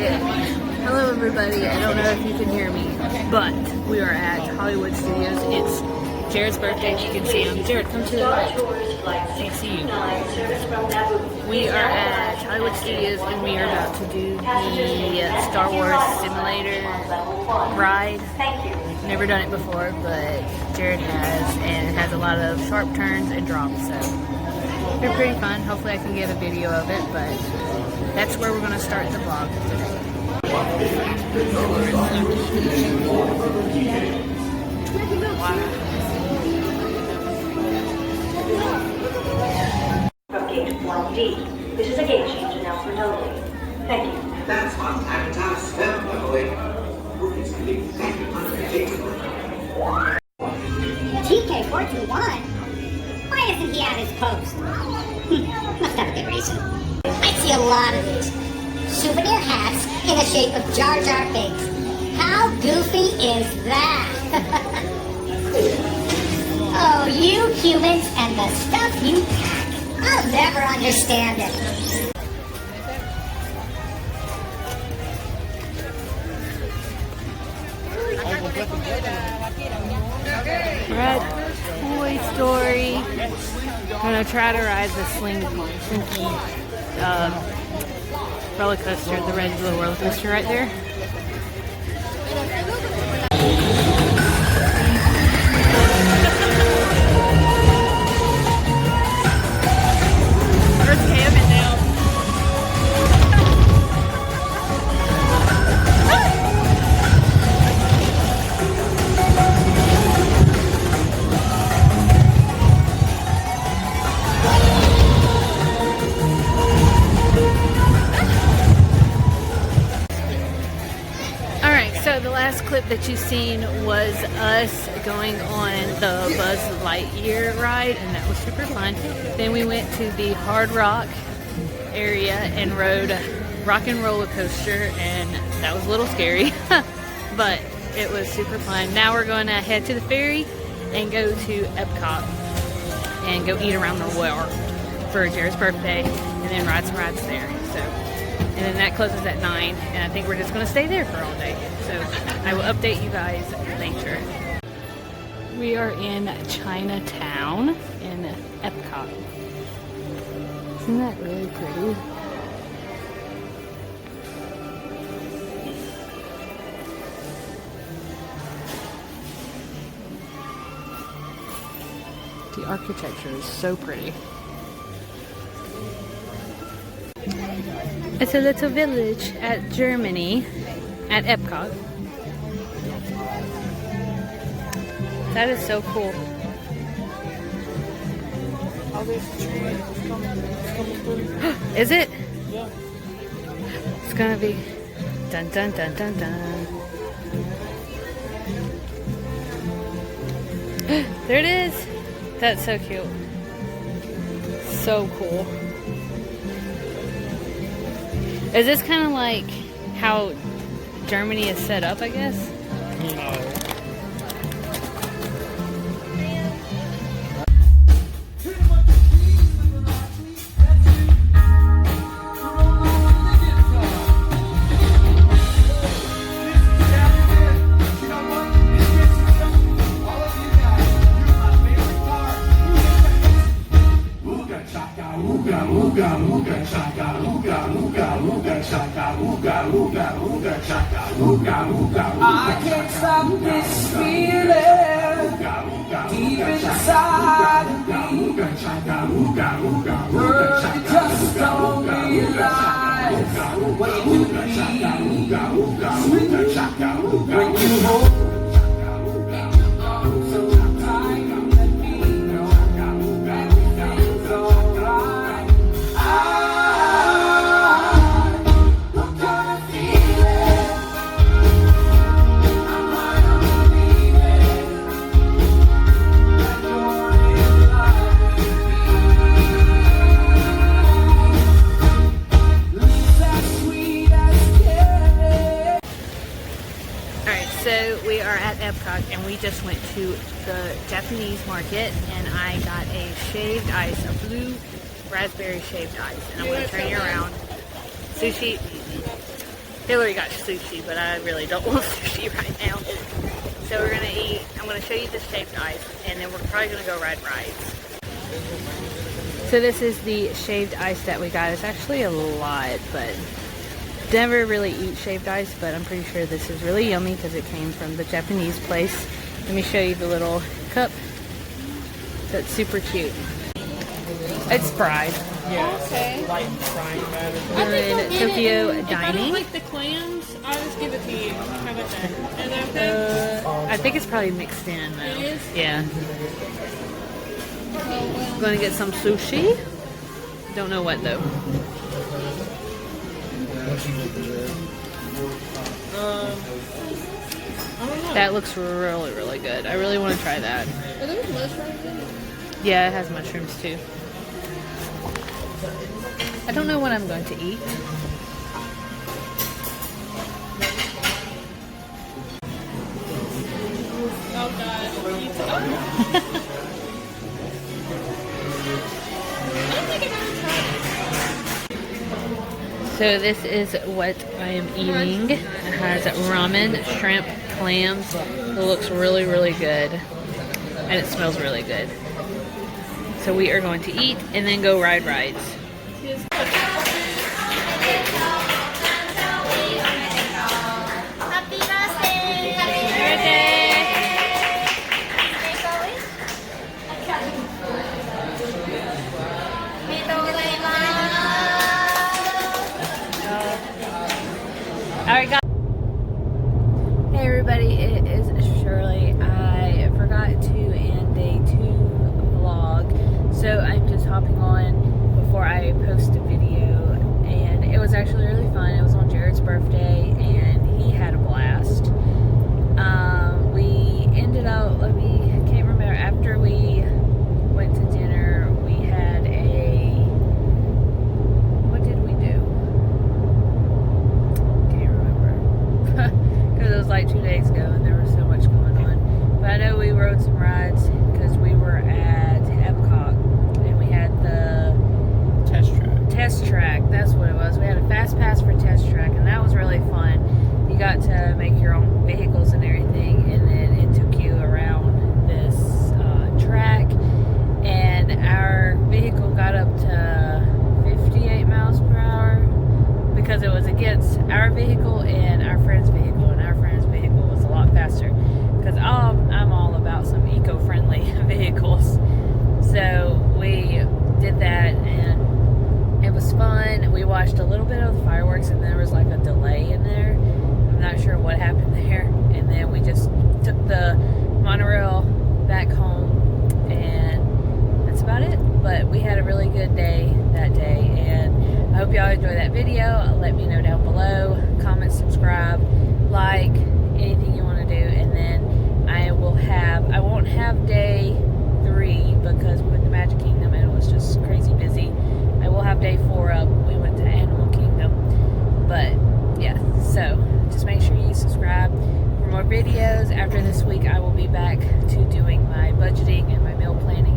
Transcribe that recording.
Okay. Hello everybody, I don't know if you can hear me, but we are at Hollywood Studios. It's Jared's birthday, you can see him. Jared, come to the right. Can't see you. We are at Hollywood Studios and we are about to do the Star Wars simulator ride. Never done it before, but Jared has, and it has a lot of sharp turns and drops, so they're pretty fun. Hopefully I can get a video of it, but that's where we're going to start the vlog today. From gate 1D. This is a gate change announcement only. Thank you. That's fantastic, Emily. TK421? Why isn't he at his post? Must have a good reason. I see a lot of these. Souvenir hats in the shape of Jar Jar Binks. How goofy is that? Oh, you humans and the stuff you pack. I'll never understand it. We're at Toy Story. I'm gonna try to ride the Slinky roller coaster, the red little roller coaster right there. Where's Kevin now? So the last clip that you've seen was us going on the Buzz Lightyear ride, and that was super fun. Then we went to the Hard Rock area and rode Rock and Roller Coaster, and that was a little scary, but it was super fun. Now we're going to head to the ferry and go to Epcot and go eat around the world for Jared's birthday, and then ride some rides there. And then that closes at 9, and I think we're just going to stay there for all day. So I will update you guys later. We are in Chinatown in Epcot. Isn't that really pretty? The architecture is so pretty. It's a little village at Germany, at Epcot. That is so cool. Is it? Yeah. It's gonna be dun dun dun dun dun. There it is. That's so cute. So cool. Is this kind of like how Germany is set up, I guess? No. I can't stop this feeling deep inside of me. Words you just don't realize what you do when you hold so tight and me know everything's alright. What kind of feeling? So we are at Epcot and we just went to the Japanese market and I got a shaved ice, a blue raspberry shaved ice. And I'm going to turn you around. Sushi. Hillary got sushi, but I really don't want sushi right now. So we're gonna eat. I'm gonna show you the shaved ice, and then we're probably gonna go ride rides. So this is the shaved ice that we got. It's actually a lot, but never really eat shaved ice, but I'm pretty sure this is really yummy because it came from the Japanese place. Let me show you the little cup. That's super cute. It's fried. Yeah. Okay. Like frying batter. Good Tokyo If I don't dining. like the clams, I'll just give it to you. How about that? Is that okay? I think it's probably mixed in though. It is? Yeah. I'm gonna get some sushi. Don't know what though. I don't know. That looks really, really good. I really want to try that. Are those mushrooms in it? Yeah, it has mushrooms too. I don't know what I'm going to eat. Oh god. Pizza. Oh. I don't think I've ever tried it. So this is what I am eating. It has ramen, shrimp, clams. It looks really, really good. And it smells really good. So we are going to eat and then go ride rides. Happy birthday! Alright guys. Hey everybody, it is Shirley. I forgot to end day 2 vlog, so I'm just hopping on before I post a video, and it was actually really fun. It was on Jared's birthday and he had a blast. We ended up, I can't remember, after we went to dinner, we had what did we do? Can't remember. Because it was like 2 days ago and there was so much going on. But I know we rode some rides because we were at Epcot and we had the test track. That's what it was. We had a fast pass for test track, and that was really fun. You got to make your own vehicles and everything, and then it took you around this track, and our vehicle got up to 58 miles per hour because it was against our vehicle and our friend's vehicle, and our friend's vehicle was a lot faster because I'm all about some eco-friendly vehicles. So we did that, and it was fun. We watched a little bit of the fireworks, and there was like a delay in there. I'm not sure what happened there. And then we just took the monorail back home, and that's about it. But we had a really good day that day, and I hope y'all enjoy that video. Let me know down below. Comment, subscribe, like, anything you want to do. And then I won't have day 3 because we went to Magic Kingdom and it was just crazy busy. I will have day 4 up. We went to Animal Kingdom. But yeah, so just make sure you subscribe for more videos. After this week, I will be back to doing my budgeting and my meal planning